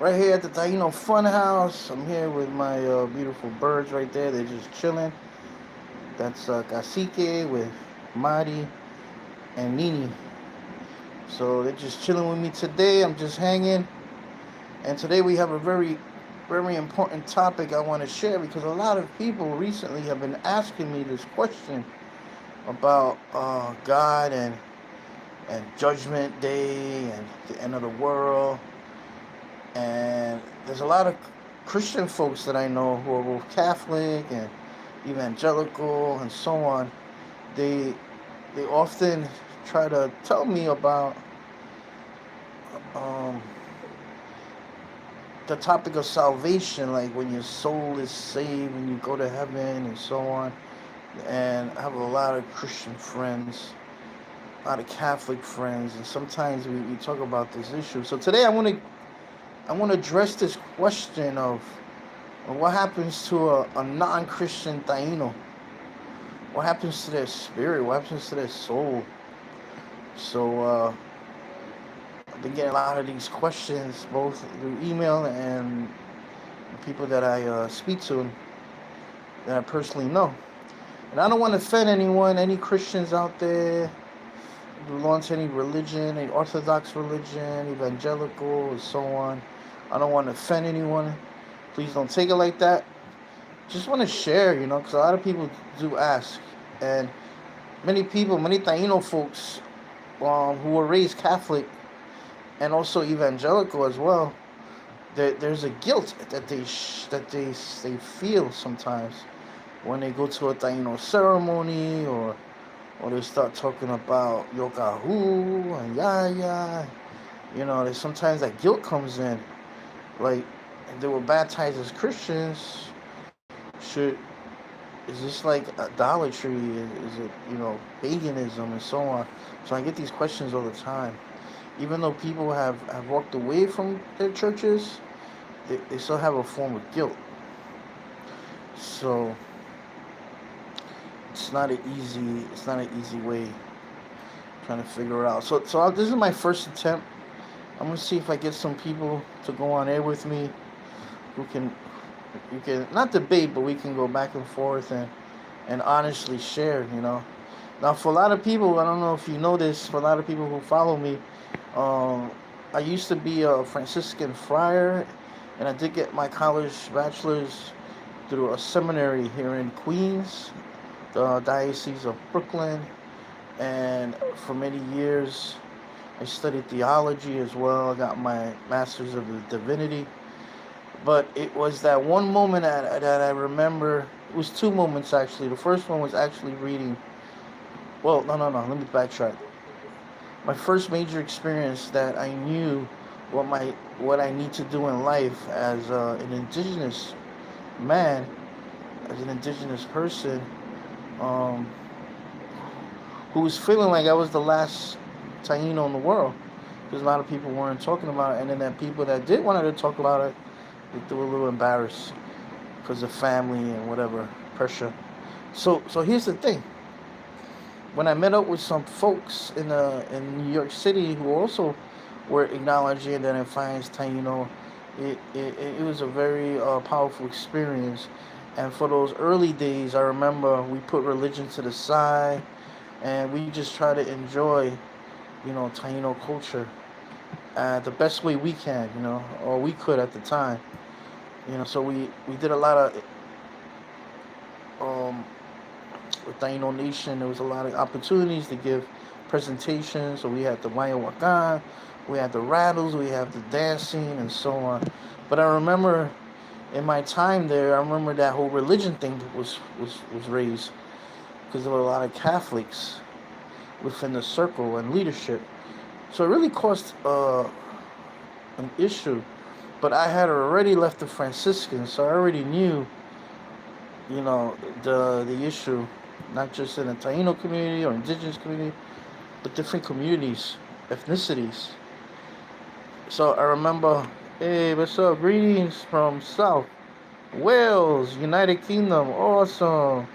Right here at the TainoFunHouse. I'm here with my beautiful birds right there. They're just chilling. That's Cacique with Mari and Nini. So they're just chilling with me today. I'm just hanging. And today we have a very important topic I want to share because a lot of people recently have been asking me this question about God and Judgment Day and the end of the world. And there's a lot of Christian folks that I know who are both Catholic and evangelical and so on. They they often try to tell me about um, the topic of salvation, like when your soul is saved and you go to heaven and so on. And I have a lot of Christian friends, a lot of Catholic friends, and sometimes we talk about this issue. So today I want to address this question of what happens to a non-Christian Taino. What happens to their spirit? What happens to their soul? So I've been getting a lot of these questions both through email and people that I speak to that I personally know. And I don't want to offend anyone, any Christians out there who belong to any religion, any Orthodox religion, evangelical, and so on. I don't want to offend anyone. Please don't take it like that. Just want to share, because a lot of people do ask. And many people, many Taino folks who were raised Catholic and also evangelical as well, there's a guilt that they feel sometimes when they go to a Taino ceremony or they start talking about Yokahu and Yaya. There's sometimes that guilt comes in. Like, if they were baptized as Christians, is this like idolatry? Is it, paganism and so on? So I get these questions all the time. Even though people have walked away from their churches, they still have a form of guilt. So it's not an easy way trying to figure it out. So this is my first attempt. I'm gonna see if I get some people to go on air with me who can not debate, but we can go back and forth and honestly share. Now, for a lot of people, I don't know if you know this. For a lot of people who follow me, I used to be a Franciscan friar, and I did get my college bachelor's through a seminary here in Queens, the Diocese of Brooklyn, and for many years I studied theology as well. I got my master's of divinity. But it was that one moment that I remember. It was two moments actually. The first one was actually reading. Well, no. Let me backtrack. My first major experience that I knew what I need to do in life as an indigenous man, as an indigenous person, who was feeling like I was the last Taino in the world, because a lot of people weren't talking about it, and then that people that did wanted to talk about it, they were a little embarrassed because of family and whatever pressure. So here's the thing. When I met up with some folks in New York City who also were acknowledging and identifying as Taino, it was a very powerful experience. And for those early days, I remember we put religion to the side, and we just try to enjoy, Taino culture the best way we can, or we could at the time. So we did a lot of with Taino Nation. There was a lot of opportunities to give presentations. So we had the Maya Wakan, we had the rattles, we had the dancing and so on. But I remember in my time there, I remember that whole religion thing was raised because there were a lot of Catholics within the circle and leadership. So it really caused an issue. But I had already left the Franciscans, so I already knew, the issue, not just in the Taino community or indigenous community, but different communities, ethnicities. So I remember, hey, what's up? Greetings from South Wales, United Kingdom. Awesome.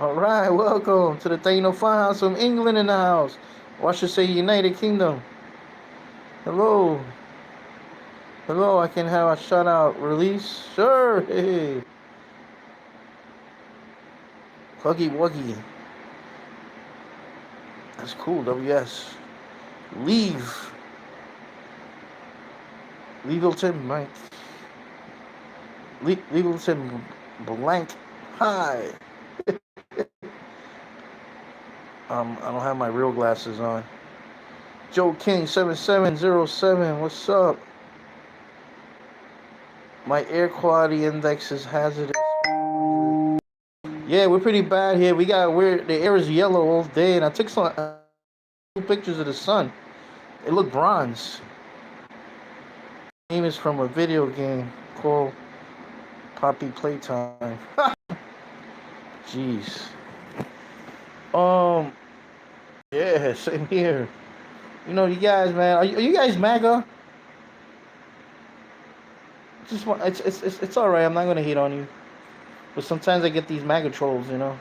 All right, welcome to the TainoFunHouse from England in the house. Or I should say United Kingdom. Hello. Hello, I can have a shout out release. Sure. Hey. Huggy Wuggy. That's cool. WS. Leave. Legalton blank. Legalton blank. Hi. I don't have my real glasses on. Joe King 7707. What's up? My air quality index is hazardous. Yeah, we're pretty bad here. The air is yellow all day, and I took some pictures of the sun. It looked bronze. The name is from a video game called Poppy Playtime. Jeez. Yeah, same here. You guys, man. Are you guys MAGA? It's all right. I'm not gonna hate on you, but sometimes I get these MAGA trolls. Uh,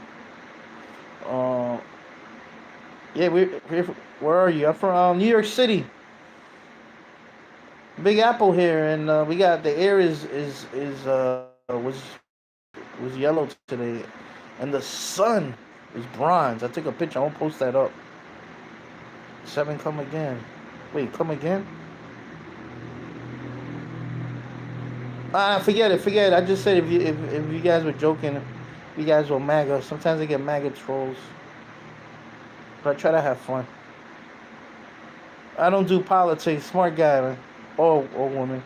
yeah, where are you? I'm from New York City, Big Apple here, and we got the air was yellow today, and the sun is bronze. I took a picture. I won't post that up. 7, come again. Wait, come again? Forget it. Forget it. I just said if you guys were joking, you guys were MAGA. Sometimes I get MAGA trolls, but I try to have fun. I don't do politics. Smart guy, man. Or woman.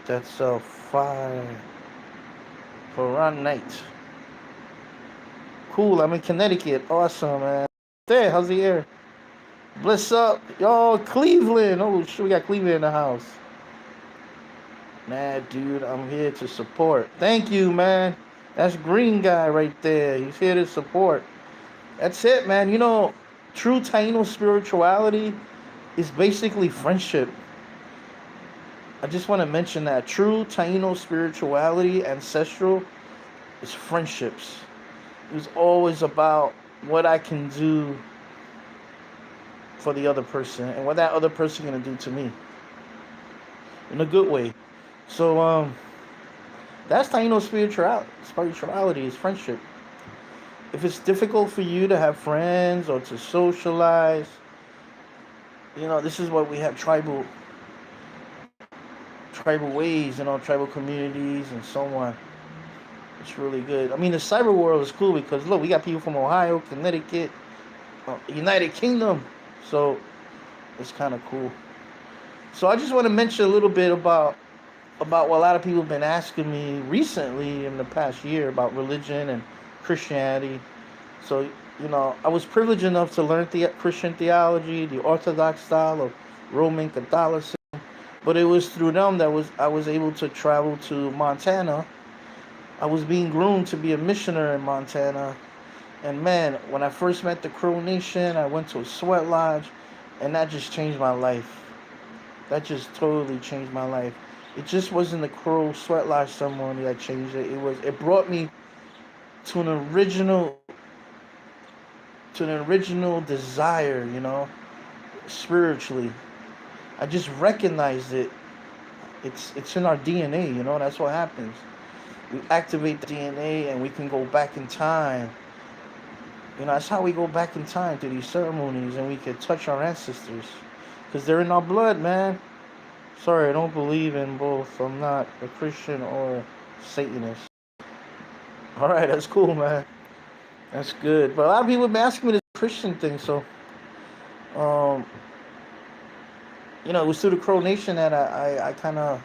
That's fire for run night. Cool. I'm in Connecticut. Awesome, man. There. How's the air? Bless up, yo, Cleveland. Oh shit, we got Cleveland in the house. Nah, dude, I'm here to support. Thank you, man. That's green guy right there. He's here to support. That's it, man. True Taino spirituality is basically friendship. I just want to mention that true Taino spirituality, ancestral, is friendships. It was always about what I can do for the other person and what that other person gonna do to me in a good way. So that's Taino spirituality is friendship. If it's difficult for you to have friends or to socialize, this is what we have tribal ways, tribal communities and so on. It's really good. I mean, the cyber world is cool because look, we got people from Ohio, Connecticut, United Kingdom. So it's kind of cool. So I just want to mention a little bit about what a lot of people have been asking me recently in the past year about religion and Christianity. So, I was privileged enough to learn Christian theology, the Orthodox style of Roman Catholicism, but it was through them that I was able to travel to Montana. I was being groomed to be a missionary in Montana. And man, when I first met the Crow Nation, I went to a sweat lodge, and that just changed my life. That just totally changed my life. It just wasn't the Crow sweat lodge ceremony that changed it. It brought me to an original desire, spiritually. I just recognized it. It's in our DNA, that's what happens. We activate the DNA and we can go back in time. That's how we go back in time to these ceremonies, and we can touch our ancestors because they're in our blood, man. Sorry, I don't believe in both. I'm not a Christian or a Satanist. All right, that's cool, man. That's good. But a lot of people have been asking me this Christian thing, so it was through the Crow Nation that I kind of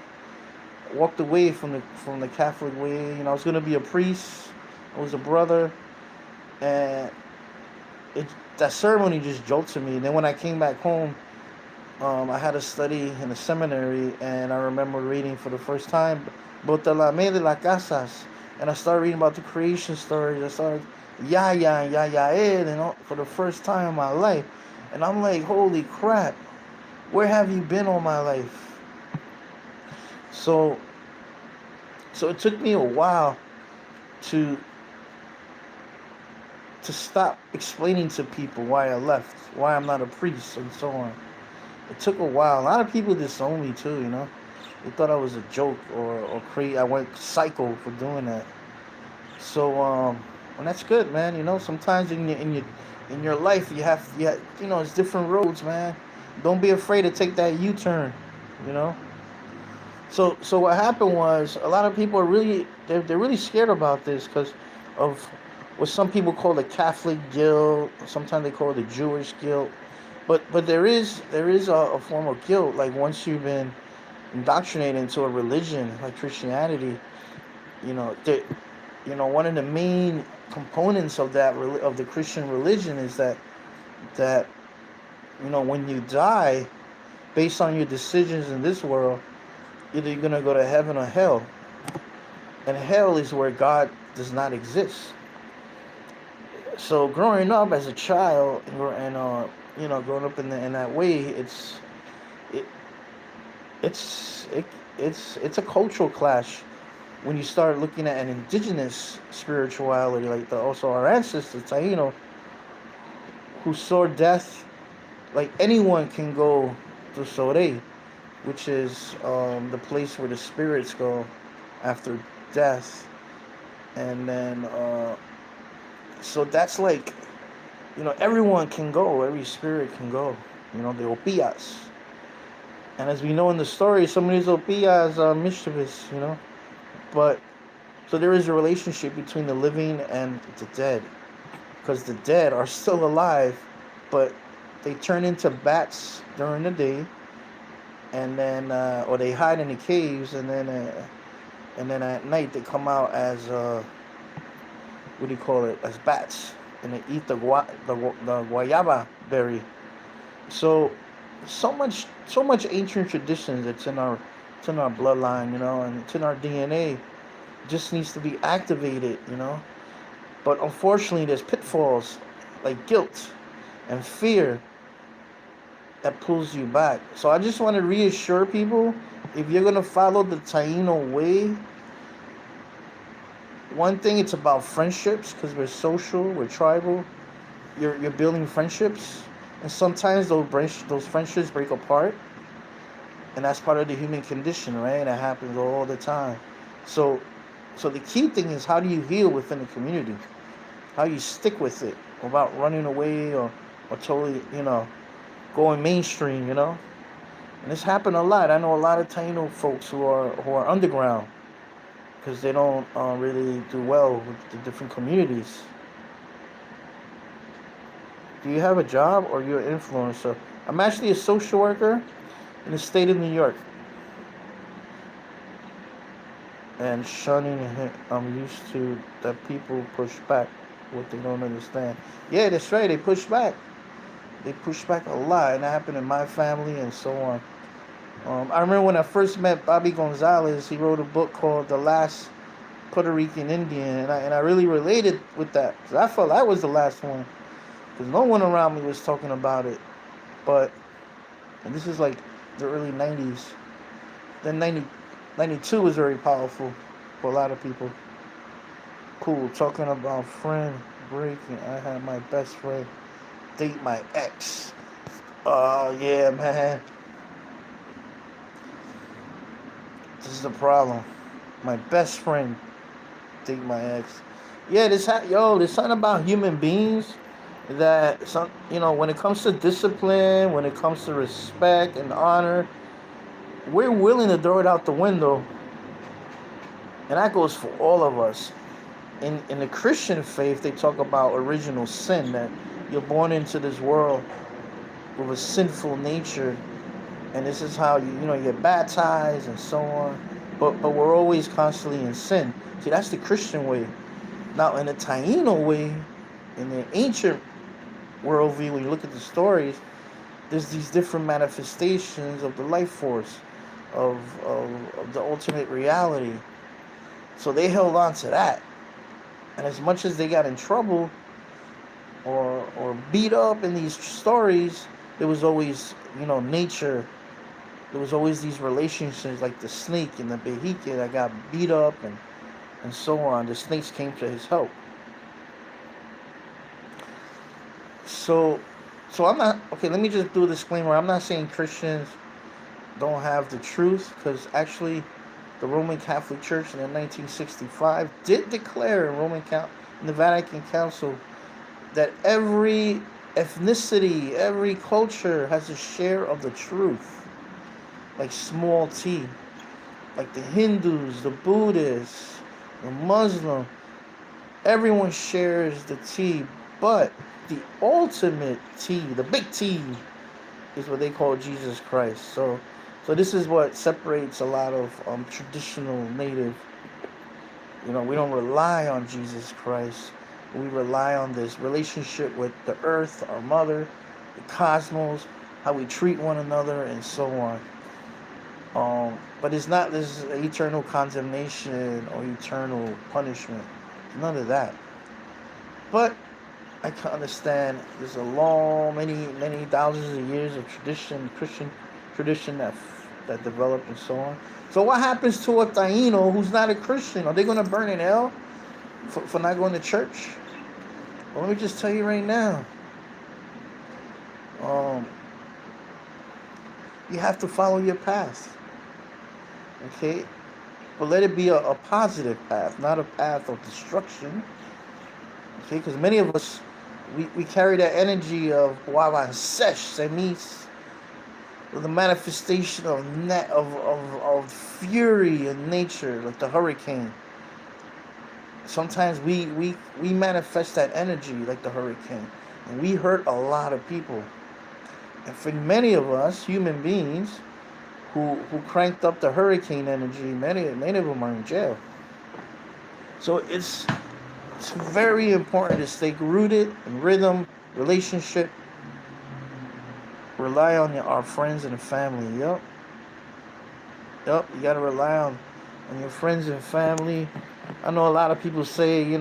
walked away from the Catholic way. I was gonna be a priest. I was a brother, and that ceremony just jolted me. And then when I came back home, I had to study in a seminary, and I remember reading for the first time Botelame de las Casas, and I started reading about the creation stories. I started for the first time in my life, and I'm like, holy crap, where have you been all my life? So it took me a while to stop explaining to people why I left, why I'm not a priest, and so on. It took a while. A lot of people disowned me too. They thought I was a joke or crazy. I went psycho for doing that. So and that's good, man. Sometimes in your life it's different roads, man. Don't be afraid to take that U-turn. You know. So what happened was a lot of people are they're really scared about this because of what some people call the Catholic guilt. Sometimes they call it the Jewish guilt. But there is a form of guilt. Like once you've been indoctrinated into a religion like Christianity, you know that one of the main components of of the Christian religion is that when you die, based on your decisions in this world, either you're gonna go to heaven or hell, and hell is where God does not exist. So growing up as a child growing up in that way, it, it's a cultural clash when you start looking at an indigenous spirituality, like also our ancestors Taino, who saw death like anyone can go to Sore, which is the place where the spirits go after death, and then so that's like everyone can go, every spirit can go, the opiyas. And as we know in the story, some of these opiyas are mischievous, but so there is a relationship between the living and the dead, because the dead are still alive, but they turn into bats during the day, and then or they hide in the caves, and then at night they come out as what do you call it, as bats, and they eat the guayaba berry. So so much ancient traditions that's in our bloodline, and it's in our DNA. Just needs to be activated. But unfortunately, there's pitfalls like guilt and fear that pulls you back. So I just want to reassure people, if you're gonna follow the Taino way, one thing, it's about friendships, because we're social, we're tribal. You're building friendships, and sometimes those friendships break apart, and that's part of the human condition, right? That happens all the time. So the key thing is, how do you heal within the community? How you stick with it without running away or totally, going mainstream. And this happened a lot. I know a lot of Taino folks who are underground because they don't really do well with the different communities. Do you have a job or you're an influencer? I'm actually a social worker in the state of New York. And shunning, I'm used to that people push back what they don't understand. Yeah, that's right. They push back. They push back a lot, and that happened in my family and so on. I remember when I first met Bobby Gonzalez. He wrote a book called "The Last Puerto Rican Indian," and I really related with that, because I felt I was the last one, because no one around me was talking about it. And this is like the early '90s. Then 92 was very powerful for a lot of people. Cool. Talking about friend breaking. I had my best friend date my ex. Oh yeah, man. This is the problem. My best friend date my ex. Yeah, there's something about human beings that when it comes to discipline, when it comes to respect and honor, we're willing to throw it out the window. And that goes for all of us. In the Christian faith, they talk about original sin, that you're born into this world with a sinful nature, and this is how you get baptized and so on. But we're always constantly in sin. See, that's the Christian way. Now, in the Taino way, in the ancient worldview, when you look at the stories, there's these different manifestations of the life force, of the ultimate reality. So they held on to that. And as much as they got in trouble or beat up in these stories, there was always, nature. There was always these relationships, like the snake and the behike that got beat up and so on. The snakes came to his help. So So I'm not, okay, let me just do a disclaimer. I'm not saying Christians don't have the truth, because actually the Roman Catholic Church in 1965 did declare in the Vatican Council that every ethnicity, every culture has a share of the truth, like small t, like the Hindus, the Buddhists, the Muslim. Everyone shares the T, but the ultimate T, the big T, is what they call Jesus Christ. So this is what separates a lot of traditional native. We don't rely on Jesus Christ. We rely on this relationship with the earth, our mother, the cosmos, how we treat one another, and so on. But it's not this eternal condemnation or eternal punishment. None of that. But I can understand there's a long, many thousands of years of Christian tradition that developed and so on. So what happens to a Taino who's not a Christian? Are they going to burn in hell for not going to church? Well, let me just tell you right now. You have to follow your path. Okay? But let it be a positive path, not a path of destruction. Okay? Because many of us, we carry that energy of semis, the manifestation of fury in nature, like the hurricane. Sometimes we manifest that energy like the hurricane, and we hurt a lot of people. And for many of us, human beings, who cranked up the hurricane energy, many of them are in jail. So it's very important to stay rooted in rhythm, relationship, rely on our friends and family. Yup, you gotta rely on your friends and family. I know a lot of people say,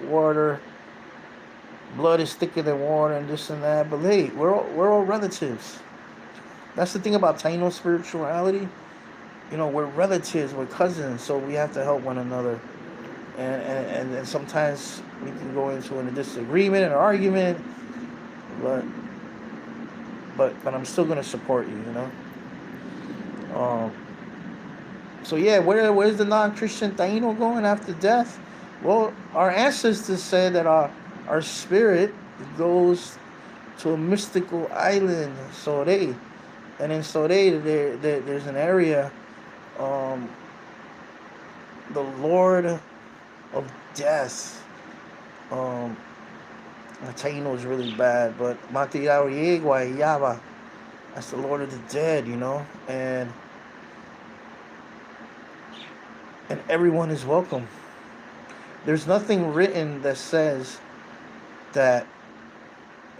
water, blood is thicker than water and this and that, but hey, we're all relatives. That's the thing about Taino spirituality. We're relatives, we're cousins, so we have to help one another. And sometimes we can go into a disagreement, an argument, but I'm still gonna support you, So yeah, where's the non-Christian Taino going after death? Well, our ancestors said that our spirit goes to a mystical island, Sore. And in Sore, there's an area, the Lord of Death. Taino is really bad, but Yaba, that's the Lord of the Dead, and everyone is welcome. There's nothing written that says that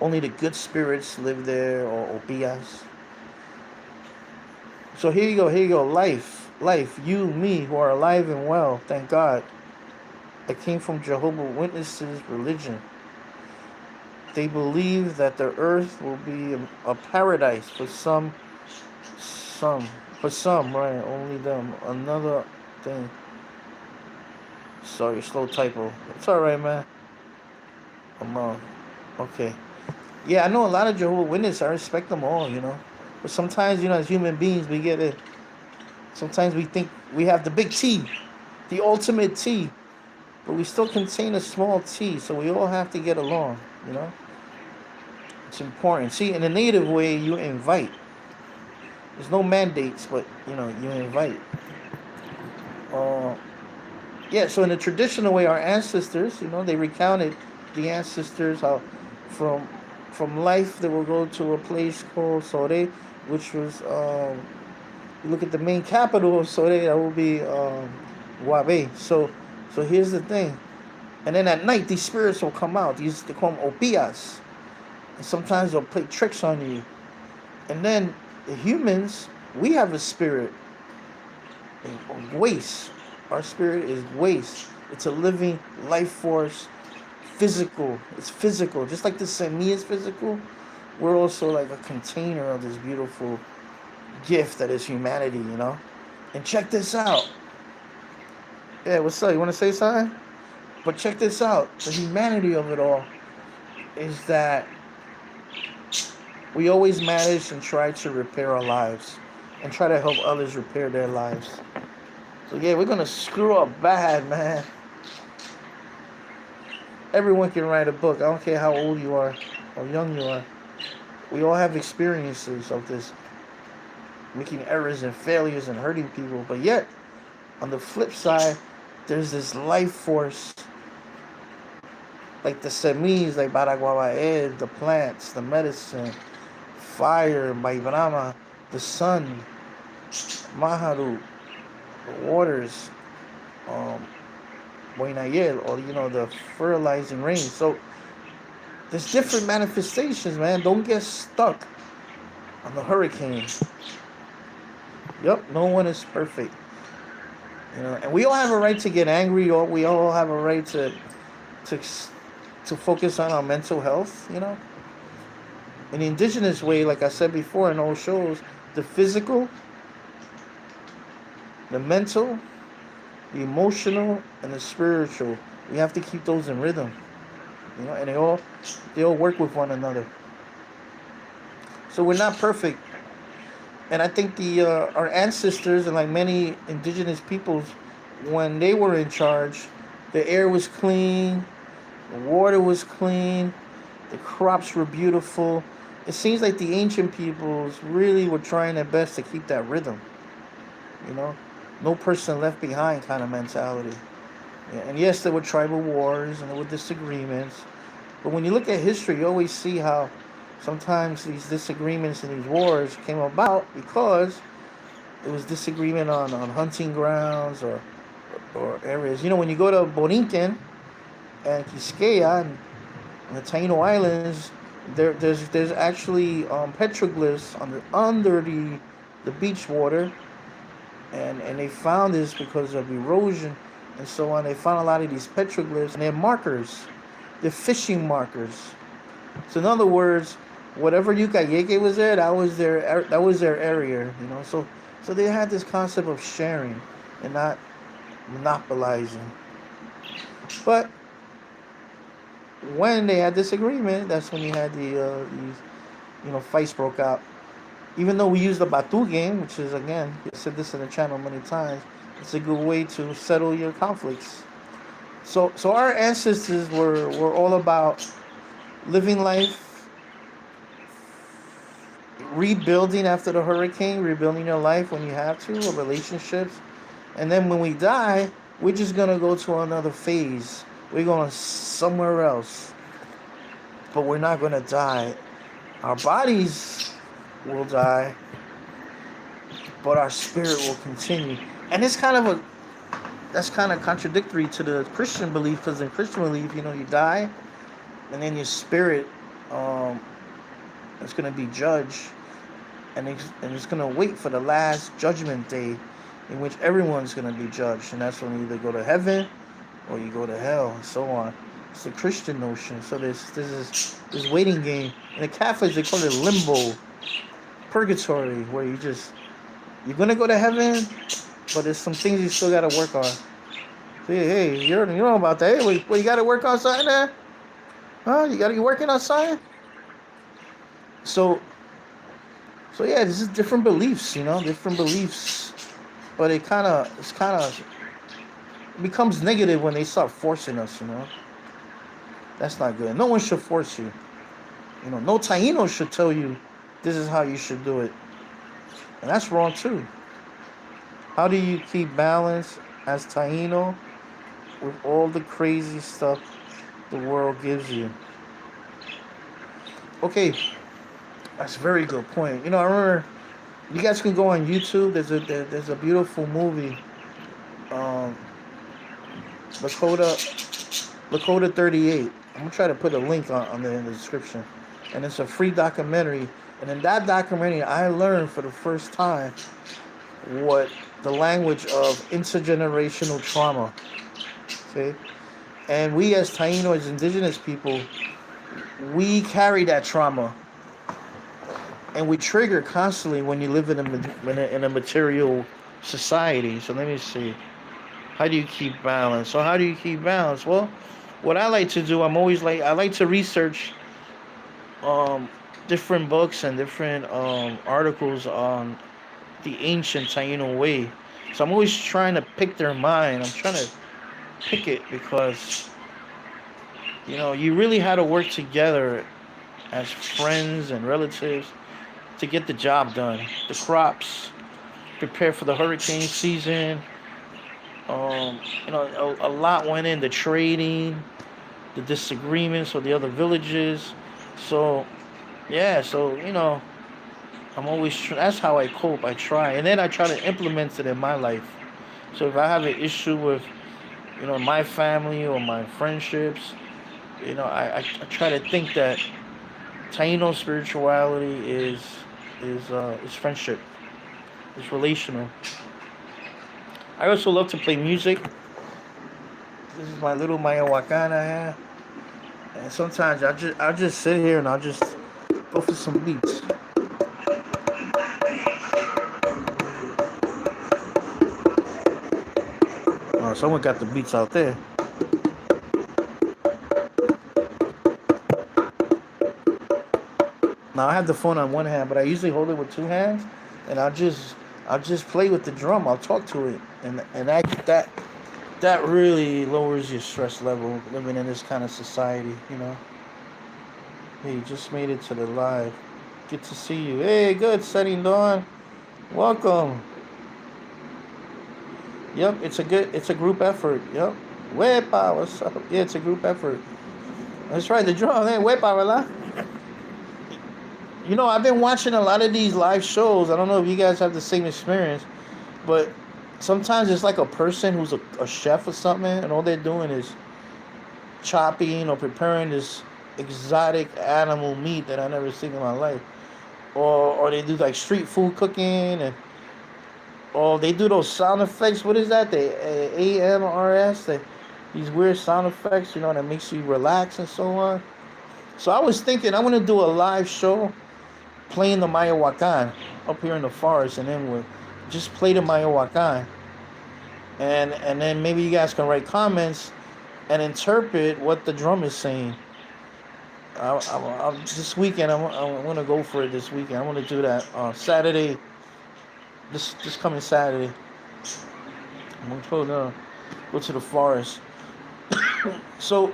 only the good spirits live there, or opias. So here you go, life, you, me, who are alive and well, thank God. I came from Jehovah's Witnesses religion. They believe that the earth will be a paradise for some, right? Only them. Another thing. Sorry, slow typo. It's all right, man. Okay. Yeah, I know a lot of Jehovah's Witnesses. I respect them all, But sometimes, as human beings, we get it. Sometimes we think we have the big T, the ultimate T, but we still contain a small T, so we all have to get along, It's important. See, in a native way, you invite. There's no mandates, but, you invite. So in the traditional way, our ancestors, they recounted the ancestors how from life they will go to a place called Sore, which was, you look at the main capital of Sore, that will be Wabe. So here's the thing. And then at night, these spirits will come out. They call them opias. And sometimes they'll play tricks on you. And then the humans, we have a spirit of waste. Our spirit is waste. It's a living life force, physical. It's physical. Just like the semi is physical, we're also like a container of this beautiful gift that is humanity, And check this out. Yeah, what's up? You want to say something? But check this out. The humanity of it all is that we always manage and try to repair our lives and try to help others repair their lives. So yeah, we're gonna screw up bad, man. Everyone can write a book. I don't care how old you are or young you are. We all have experiences of this, making errors and failures and hurting people. But yet, on the flip side, there's this life force, like the semis, like Baraguabaed, the plants, the medicine, fire, Baibrama, the sun, Maharu, the waters, Boinayel, or the fertilizing rain. So there's different manifestations, man. Don't get stuck on the hurricane. Yep, no one is perfect. And we all have a right to get angry, or we all have a right to focus on our mental health. In the indigenous way, like I said before in old shows, the physical, the mental, the emotional, and the spiritual, we have to keep those in rhythm. And they all work with one another. So we're not perfect. And I think our ancestors, and like many indigenous peoples, when they were in charge, the air was clean, the water was clean, the crops were beautiful. It seems like the ancient peoples really were trying their best to keep that rhythm. No person left behind kind of mentality. Yeah, and yes, there were tribal wars and there were disagreements. But when you look at history, you always see how sometimes these disagreements and these wars came about because it was disagreement on hunting grounds or areas. When you go to Borinquen and Quisqueya and the Taino Islands, there's actually petroglyphs under the beach water, and they found this because of erosion and so on. They found a lot of these petroglyphs, and they're markers. They're fishing markers. So in other words, whatever Yucayeke was there, that was their area. So they had this concept of sharing and not monopolizing. But when they had disagreement, that's when you had these fights broke out. Even though we use the Batu game, which is, again, I said this in the channel many times, it's a good way to settle your conflicts. So our ancestors were all about living life, rebuilding after the hurricane, rebuilding your life when you have to, or relationships. And then when we die, we're just going to go to another phase. We're going somewhere else. But we're not going to die. Our bodies will die, but our spirit will continue. And it's that's kind of contradictory to the Christian belief, because in Christian belief, you die, and then your spirit is going to be judged, and it's going to wait for the last judgment day, in which everyone's going to be judged, and that's when you either go to heaven or you go to hell, and so on. It's a Christian notion. So there's this waiting game. In the Catholics, they call it limbo, purgatory, where you're going to go to heaven, but there's some things you still got to work on. Hey, you know about that. Hey, you got to work on something there? Huh? You got to be working on something? So yeah, this is different beliefs, different beliefs. But it becomes negative when they start forcing us, That's not good. No one should force you. No Taino should tell you this is how you should do it. And that's wrong too. How do you keep balance as Taino with all the crazy stuff the world gives you? Okay, that's a very good point. I remember, you guys can go on YouTube. There's a beautiful movie, Lakota 38. I'm gonna try to put a link in the description, and it's a free documentary. And in that documentary, I learned for the first time what the language of intergenerational trauma. Okay, and we as Taino, as indigenous people, we carry that trauma, and we trigger constantly when you live in a material society. So let me see. How do you keep balance? So how do you keep balance? Well, what I like to do, I like to research different books and different articles on the ancient Taino way. So I'm always trying to pick their mind. I'm trying to pick it because you really had to work together as friends and relatives to get the job done. The crops, prepare for the hurricane season. A lot went into trading, the disagreements with the other villages. So, yeah, I'm always, that's how I cope. I try. And then I try to implement it in my life. So if I have an issue with, my family or my friendships, I try to think that Taino spirituality is friendship. It's relational. I also love to play music. This is my little Maya Wakana here. And sometimes I'll just sit here and I'll just go for some beats. Oh, someone got the beats out there. Now I have the phone on one hand, but I usually hold it with two hands, and I'll just play with the drum. I'll talk to it, and that really lowers your stress level living in this kind of society. Hey, you just made it to the live. Good to see you. Hey, good setting dawn. Welcome. Yep, it's a group effort. Yep. Wepa, what's up? Yeah, it's a group effort. That's right, the drum. Hey, wepa, ¿verdad? I've been watching a lot of these live shows. I don't know if you guys have the same experience, but sometimes it's like a person who's a chef or something, and all they're doing is chopping or preparing this exotic animal meat that I never seen in my life. Or they do like street food cooking, or they do those sound effects. What is that? The AMRS, these weird sound effects, that makes you relax and so on. So I was thinking I want to do a live show playing the Mayahuacan up here in the forest, and then we'll just play the Mayahuacan. And then maybe you guys can write comments and interpret what the drum is saying. This weekend, I'm going to go for it this weekend. I want to do that Saturday, this coming Saturday. I'm going to go to the forest. So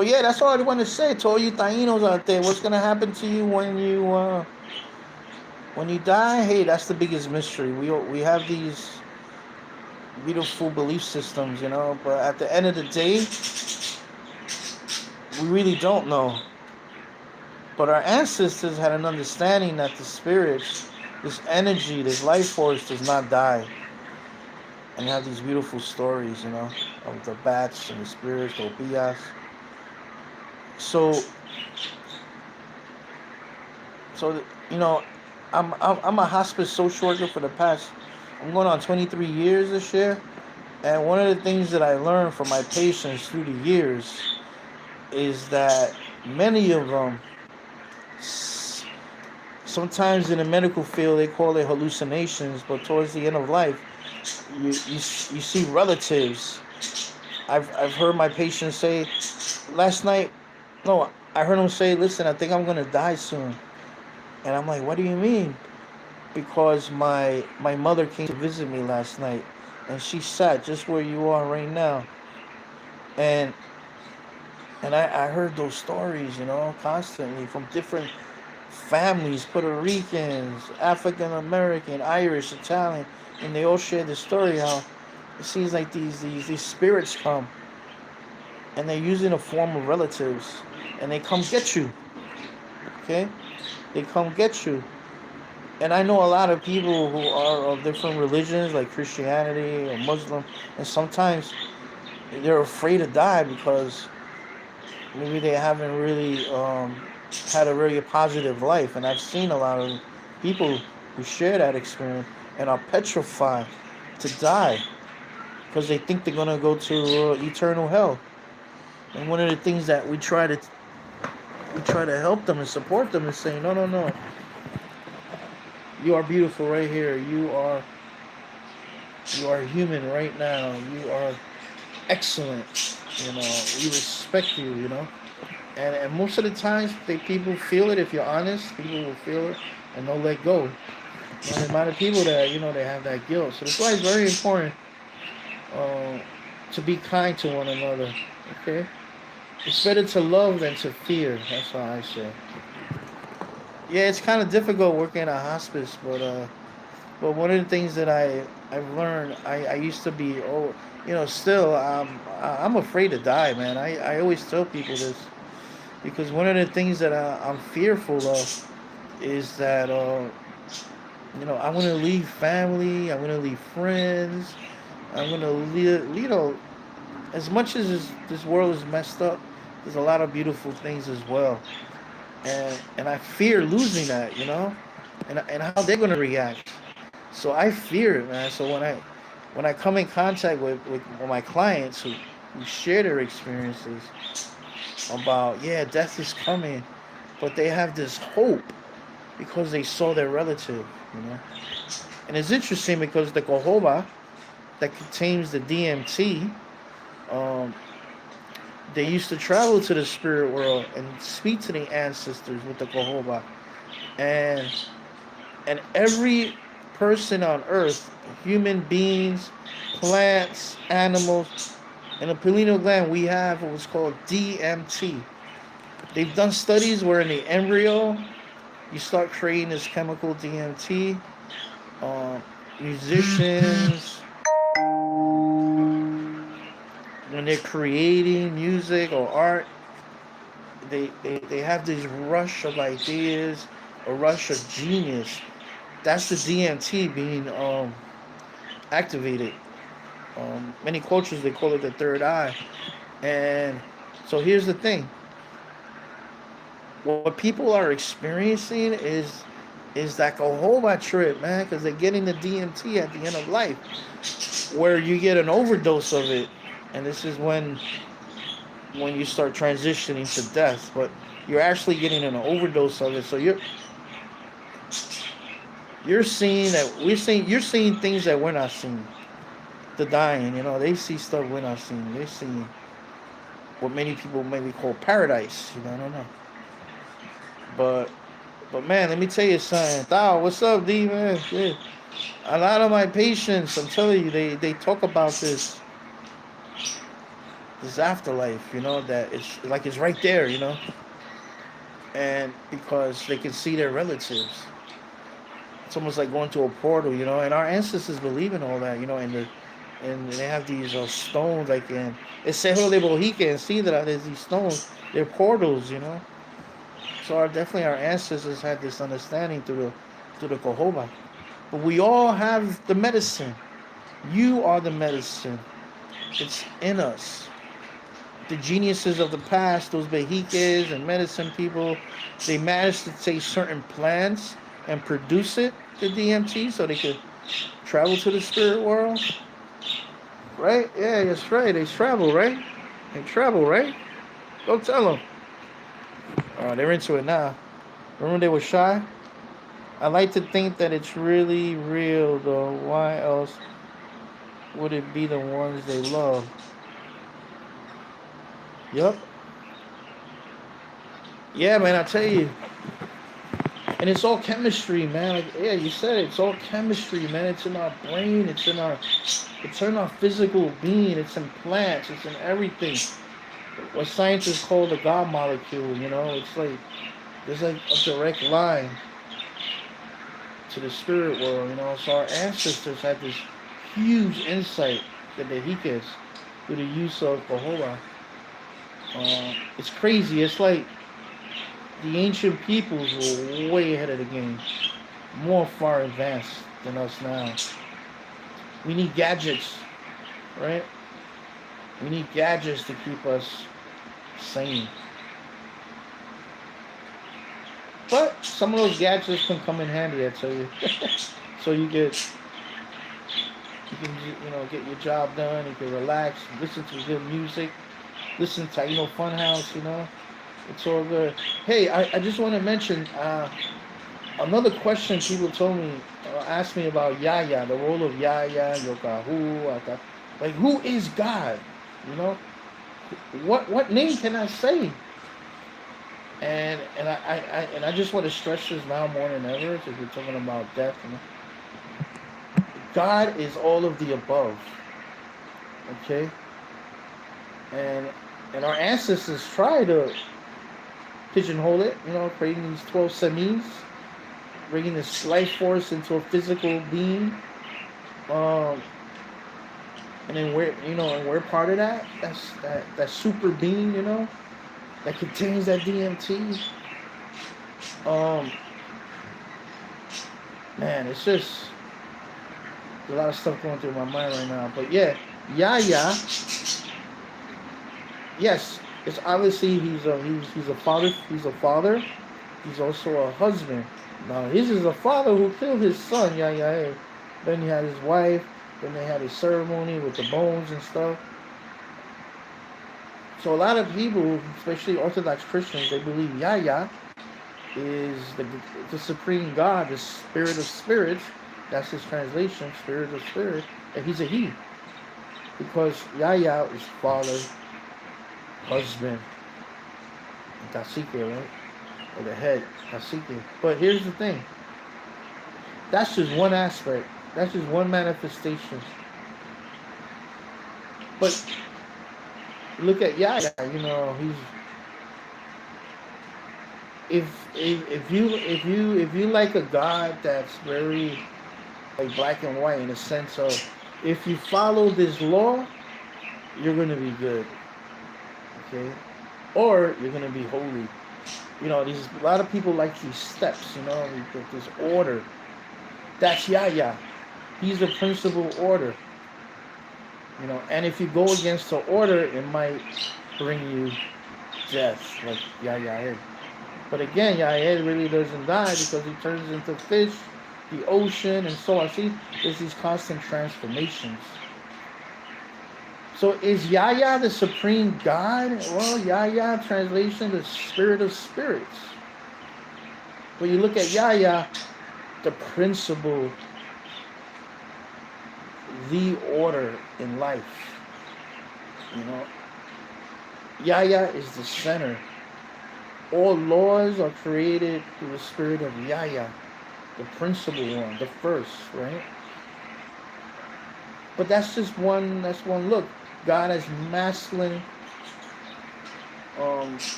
yeah, that's all I want to say to all you Tainos out there. What's gonna happen to you when you die? Hey, that's the biggest mystery. We have these beautiful belief systems, but at the end of the day, we really don't know. But our ancestors had an understanding that the spirits, this energy, this life force does not die. And you have these beautiful stories, of the bats and the spirits, the opiyas. So I'm a hospice social worker for the past. I'm going on 23 years this year, and one of the things that I learned from my patients through the years is that many of them, sometimes in the medical field they call it hallucinations, but towards the end of life, you see relatives. I've heard my patients say, last night. No, I heard him say, listen, I think I'm going to die soon. And I'm like, what do you mean? Because my mother came to visit me last night, and she sat just where you are right now. And I heard those stories, constantly from different families, Puerto Ricans, African American, Irish, Italian, and they all share the story how it seems like these spirits come, and they're using a form of relatives. And they come get you, okay? They come get you. And I know a lot of people who are of different religions, like Christianity or Muslim, and sometimes they're afraid to die because maybe they haven't really had a very positive life. And I've seen a lot of people who share that experience and are petrified to die because they think they're going to go to eternal hell. And one of the things that we try to help them and support them and say, no. You are beautiful right here. You are human right now. You are excellent. We respect you, And most of the times, people feel it. If you're honest, people will feel it, and they'll let go. And the amount of people that they have that guilt. So that's why it's very important uh, to be kind to one another. Okay, it's better to love than to fear. That's how I say. Yeah, it's kind of difficult working in a hospice, but one of the things that I've learned, I used to be, still I'm afraid to die, man. I always tell people this because one of the things that I'm fearful of is that I'm gonna leave family, I'm gonna leave friends, I'm gonna leave, as much as this world is messed up, there's a lot of beautiful things as well, and I fear losing that, and how they're gonna react. So I fear it, man. So when I come in contact with my clients who share their experiences about, yeah, death is coming, but they have this hope because they saw their relative, you know. And it's interesting because the Cahoba that contains the DMT, um, they used to travel to the spirit world and speak to the ancestors with the Cahoba, and every person on Earth, human beings, plants, animals, in the pineal gland we have what's called DMT. They've done studies where in the embryo you start creating this chemical DMT. Uh, Musicians, when they're creating music or art, they have this rush of ideas, a rush of genius. That's the DMT being activated. Many cultures they call it the third eye. And so here's the thing: what people are experiencing is that Cahoba trip, man, because they're getting the DMT at the end of life, where you get an overdose of it, and this is when you start transitioning to death. But you're actually getting an overdose of it, so you're seeing you're seeing things that we're not seeing. The dying, they see stuff we're not seeing. They see what many people maybe call paradise. I don't know. But man, let me tell you something. Thou, what's up, D man? Yeah. A lot of my patients, I'm telling you, they talk about this afterlife, that it's right there, and because they can see their relatives. It's almost like going to a portal, and our ancestors believe in all that, and they have these stones like in Cerro de Bojica, and see that there's these stones. They're portals, So definitely our ancestors had this understanding through the Cahoba. But we all have the medicine. You are the medicine. It's in us. The geniuses of the past, those Behikes and medicine people, they managed to take certain plants and produce it, the DMT, so they could travel to the spirit world. Right? Yeah, that's right. They travel, right? They travel, right? Go tell them. They're into it now. Remember they were shy? I like to think that it's really real, though. Why else would it be the ones they love? Yup. Yeah, man, I tell you. And it's all chemistry, man. Like, yeah, you said it. It's all chemistry, man. It's in our brain. It's in our physical being. It's in plants. It's in everything. What scientists call the God molecule, It's like there's like a direct line to the spirit world, So our ancestors had this huge insight that the Hikas through the use of Cahoba. It's crazy. It's like the ancient peoples were way ahead of the game, more far advanced than us now. We need gadgets, right? We need gadgets to keep us sane. But some of those gadgets can come in handy, I tell you. So you can get your job done. You can relax, listen to good music, listen to TainoFunHouse. It's all good. Hey, I just want to mention another question people told me, asked me about Yaya, the role of Yaya, Yokahu, like who is God? What name can I say? And I just want to stress this now more than ever, because we're talking about death. And God is all of the above. Okay, and and our ancestors try to pigeonhole it. Creating these 12 semis, bringing this life force into a physical being. Um, and then we're part of that. That's that super being. That contains that DMT. Um, Man, it's just a lot of stuff going through my mind right now. But yeah, Yaya, yes, it's obviously he's a father. He's a father. He's also a husband. Now his is a father who killed his son, Yaya. Then he had his wife. Then they had a ceremony with the bones and stuff. So a lot of people, especially Orthodox Christians, they believe Yaya is the supreme God, the spirit of spirits. That's his translation, spirit of spirit. And he's a he. Because Yaya is father, husband, Tasike, right? Or the head, Tasike. But here's the thing. That's just one aspect. That's just one manifestation. But look at Yaya, he's if you like a God that's very like black and white, in a sense of, if you follow this law, you're gonna be good, okay, or you're gonna be holy. These a lot of people like these steps. This order. That's Yaya. He's the principal order. And if you go against the order, it might bring you death, like Yaya. But again, Yaya really doesn't die because he turns into fish, the ocean, and so on. See, there's these constant transformations. So is Yaya the supreme God? Well, Yaya, translation, the spirit of spirits. When you look at Yaya, the principle, the order in life. Yaya is the center. All laws are created through the spirit of Yaya, the principal one, the first, right? But that's just one. That's one look. God is masculine,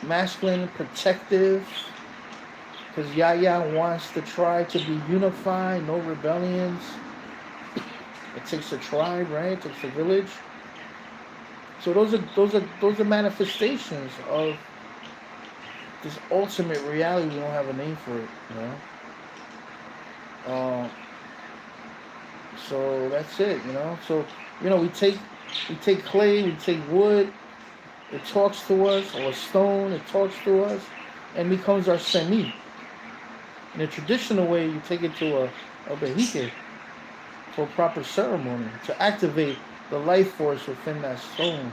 masculine, protective, because Yaya wants the tribe to be unified, no rebellions. It takes a tribe, right? It takes a village. So those are manifestations of this ultimate reality. We don't have a name for it, So that's it, So we take clay, we take wood, it talks to us, or stone, it talks to us, and becomes our semi. In a traditional way, you take it to a behike for a proper ceremony to activate the life force within that stone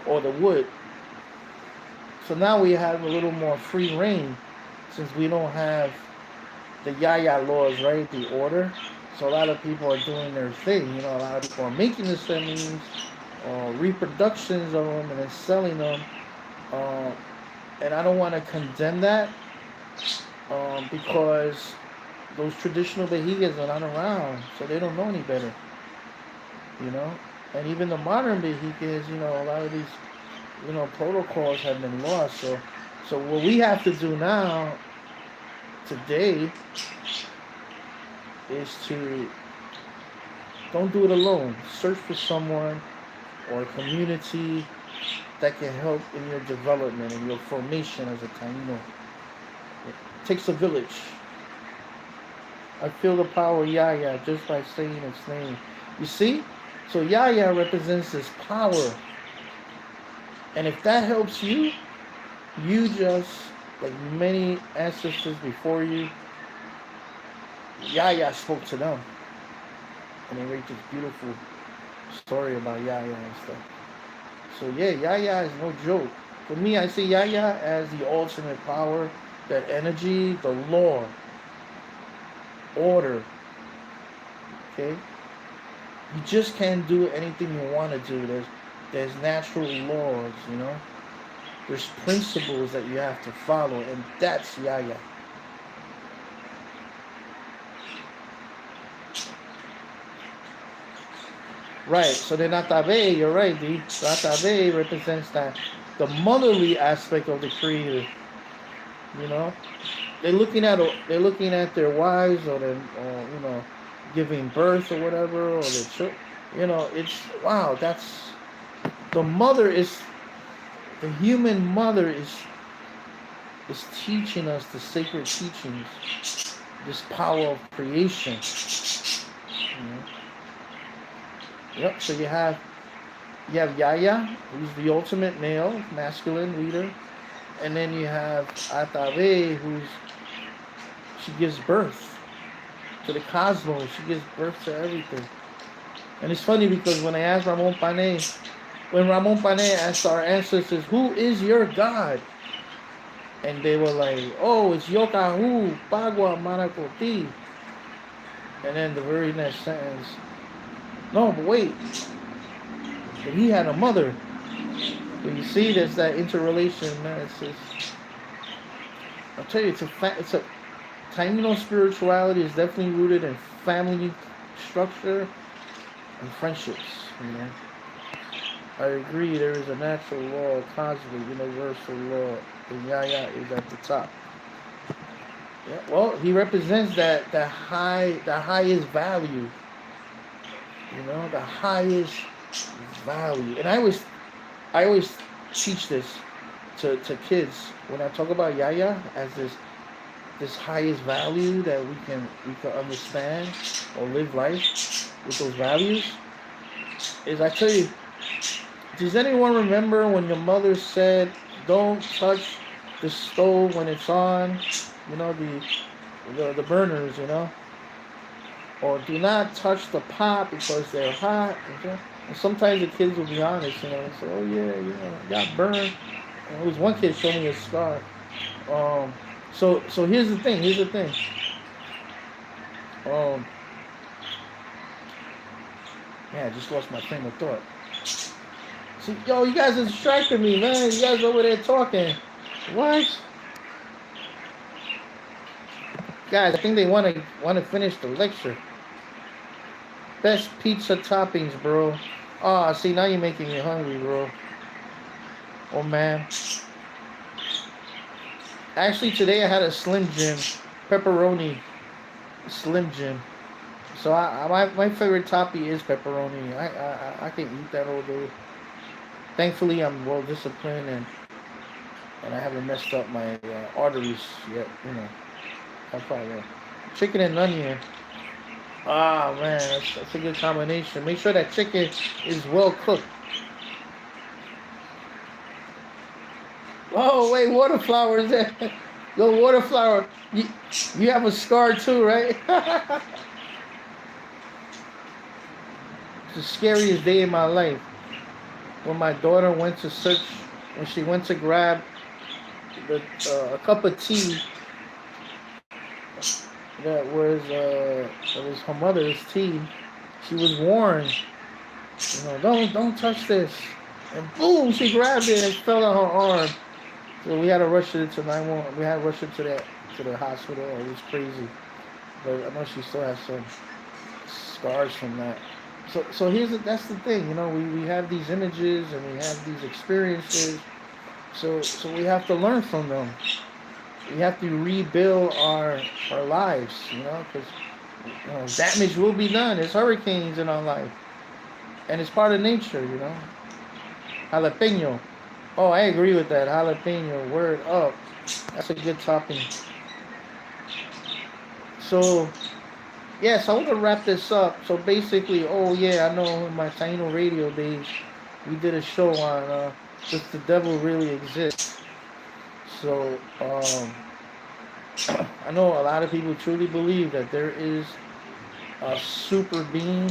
or the wood. So now we have a little more free reign, since we don't have the Yaya laws, right? The order. So a lot of people are doing their thing. A lot of people are making the semis, reproductions of them, and then selling them. And I don't want to condemn that because those traditional behigas are not around, so they don't know any better. And even the modern behigas, a lot of these, protocols have been lost. So what we have to do now, today, is to don't do it alone. Search for someone or a community that can help in your development and your formation as a Taino. It takes a village. I feel the power of Yaya just by saying its name. You see? So Yaya represents this power. And if that helps you, you just, like many ancestors before you, Yaya spoke to them. And they wrote this beautiful story about Yaya and stuff. So yeah, Yaya is no joke. For me, I see Yaya as the ultimate power, that energy, the law, order. Okay? You just can't do anything you want to do. There's natural laws, There's principles that you have to follow, and that's Yaya. Right. So the Natabe, you're right, D. Natabe represents that the motherly aspect of the Creator. You know, they're looking at their wives or their giving birth or whatever, or their children. It's wow. That's the mother is the human mother is teaching us the sacred teachings, this power of creation. You know? Yep. So you have Yaya, who's the ultimate male, masculine leader, and then you have Atabe, she gives birth to the cosmos. She gives birth to everything. And it's funny because when Ramon Pane asked our ancestors, "Who is your God?" And they were like, "Oh, it's Yokahu, Bagua, Manakoti." And then the very next sentence, "No, but wait, but he had a mother." But you see, there's that interrelation, man. I'll tell you, it's a Taino spirituality is definitely rooted in family structure and friendships. I agree. There is a natural law, cosmic, universal law. The Yaya is at the top. Yeah. Well, he represents the highest value. The highest value. And I always teach this to kids when I talk about Yaya as this highest value that we can understand or live life with those values. Is I tell you, does anyone remember when your mother said, "Don't touch the stove when it's on"? The burners, or do not touch the pot because they're hot. And sometimes the kids will be honest, and say, "Oh yeah, got burned." And there was one kid showing me a scar. So here's the thing. Man, I just lost my train of thought. See, you guys are distracting me, man. You guys over there talking. What? Guys, I think they want to finish the lecture. Best pizza toppings, bro. See, now you're making me hungry, bro. Oh, man. Actually, today I had a Slim Jim. Pepperoni Slim Jim. So my favorite topping is pepperoni. I can eat that all day. Thankfully, I'm well disciplined and I haven't messed up my arteries yet. I'm probably chicken and onion. Man, that's a good combination. Make sure that chicken is well cooked. Oh wait, water flower is there? Yo, water flower, you have a scar too, right? It's the scariest day in my life when my daughter went to search, when she went to grab a cup of tea that was her mother's tea. She was warned, don't touch this, and boom, she grabbed it and it fell on her arm. So we had to rush her to 911. We had to rush her to the hospital. It was crazy, but I know she still has some scars from that. So that's the thing, we have these images and we have these experiences. So we have to learn from them. We have to rebuild our lives, because damage will be done. There's hurricanes in our life, and it's part of nature, Jalapeno. Oh, I agree with that. Jalapeno, word up. That's a good topping. So, yes, I want to wrap this up. So basically, I know in my Taino radio days, we did a show on does the devil really exist? So, I know a lot of people truly believe that there is a super being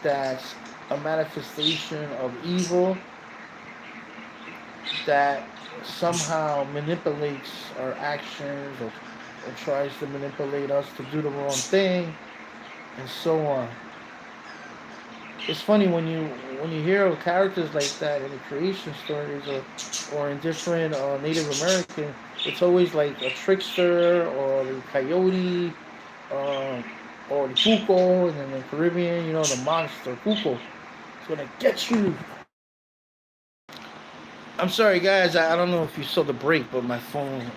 that's a manifestation of evil that somehow manipulates our actions or tries to manipulate us to do the wrong thing and so on. It's funny when when you hear of characters like that in the creation stories, or in different Native American, it's always like a trickster or the coyote, um, or the cuco, and then the Caribbean, the monster cuco. It's gonna get you. I'm sorry, guys. I don't know if you saw the break, but my phone.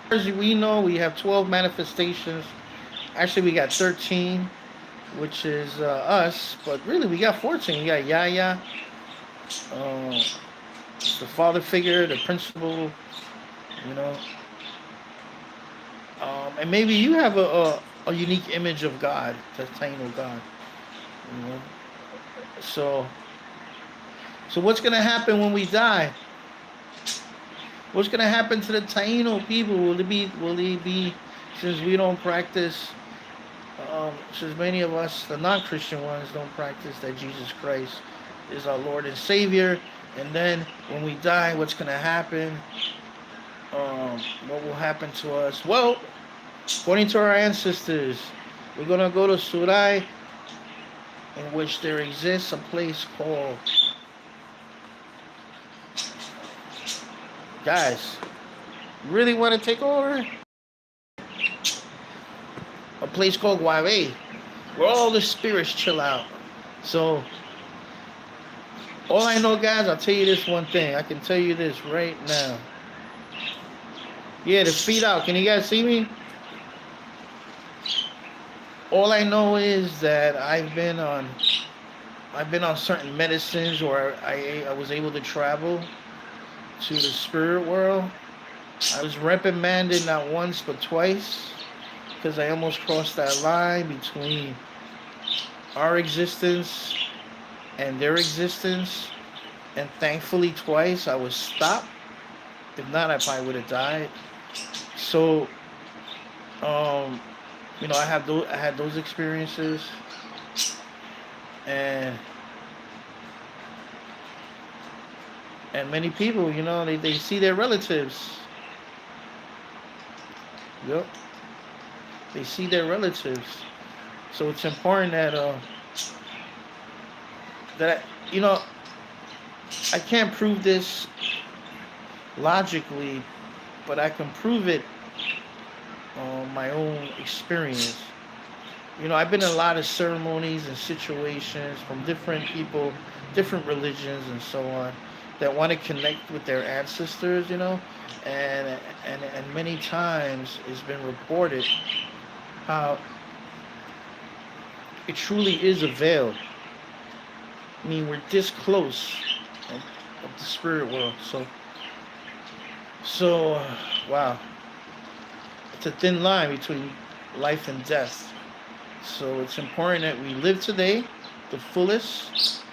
As we know, we have 12 manifestations. Actually, we got 13, which is us, but really we got 14. We got Yaya, uh, the father figure, the principal, you know, and maybe you have a unique image of God, the Taino God, you know. So, so what's gonna happen when we die? What's gonna happen to the Taino people? Will they be, since we don't practice, since many of us, the non-Christian ones, don't practice that Jesus Christ is our Lord and Savior, and then when we die, what's gonna happen? What will happen to us? Well, according to our ancestors, we're gonna go to Surai, in which there exists a place called, guys, really want to take over? A place called Guave, where all the spirits chill out. So, all I know, guys, I'll tell you this one thing. I can tell you this right now. Yeah, the feet out. Can you guys see me? All I know is that I've been on certain medicines, or I was able to travel to the spirit world. I was reprimanded not once but twice, because I almost crossed that line between our existence and their existence, and thankfully twice I was stopped. If not, I probably would have died. So, I had those experiences, and many people, they see their relatives. Yep, they see their relatives. So it's important that I can't prove this logically, but I can prove it on my own experience. I've been in a lot of ceremonies and situations from different people, different religions, and so on, that want to connect with their ancestors, and many times it's been reported how it truly is a veil. I mean, we're this close of the spirit world. So, wow. It's a thin line between life and death. So it's important that we live today the fullest.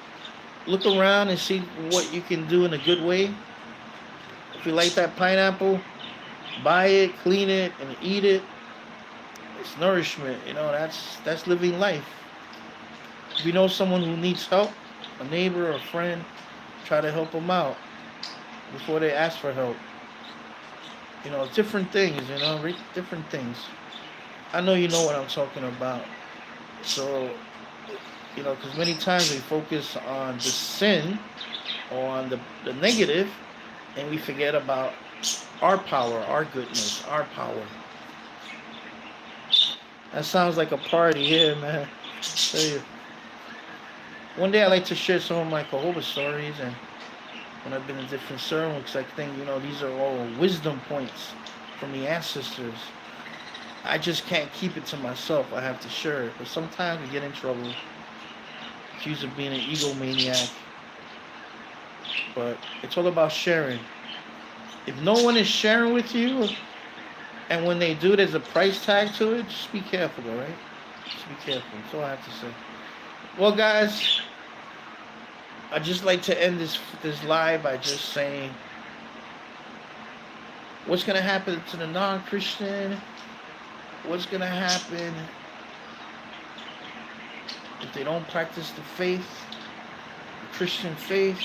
Look around and see what you can do in a good way. If you like that pineapple, buy it, clean it, and eat it. It's nourishment. That's living life. If you know someone who needs help, a neighbor or a friend, try to help them out before they ask for help. Different things, different things. I know you know what I'm talking about. So, because many times we focus on the sin or on the negative, and we forget about our power, our goodness, our power. That sounds like a party here, man. I tell you. One day I like to share some of my Jehovah stories, and when I've been in different ceremonies, I think, these are all wisdom points from the ancestors. I just can't keep it to myself. I have to share it. But sometimes we get in trouble, accused of being an egomaniac. But it's all about sharing. If no one is sharing with you, and when they do, there's a price tag to it, just be careful, all right? Just be careful. That's all I have to say. Well, guys, I'd just like to end this live by just saying, what's going to happen to the non-Christian? What's going to happen if they don't practice the faith, the Christian faith?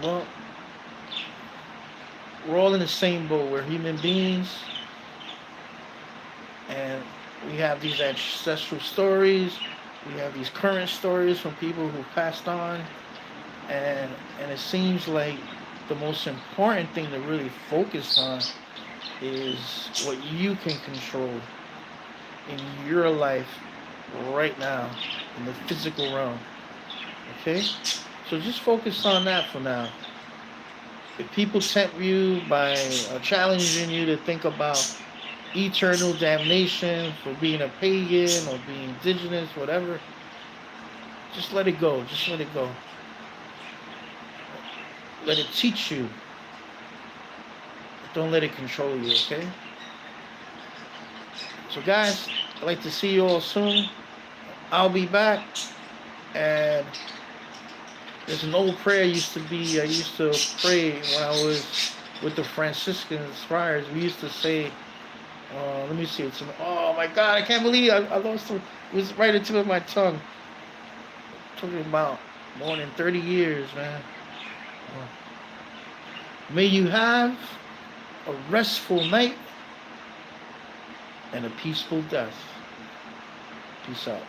Well, we're all in the same boat. We're human beings, and we have these ancestral stories. We have these current stories from people who passed on, and it seems like the most important thing to really focus on is what you can control in your life right now, in the physical realm. Okay? So just focus on that for now. If people tempt you by challenging you to think about eternal damnation for being a pagan or being indigenous, whatever, just let it go. Just let it go. Let it teach you. Don't let it control you, okay? So guys, I'd like to see you all soon. I'll be back. And there's an old prayer I used to pray when I was with the Franciscans friars. We used to say, let me see, oh my God, I can't believe I lost it. It was right into my tongue. Talking about more than 30 years, man. May you have a restful night and a peaceful death. Peace out.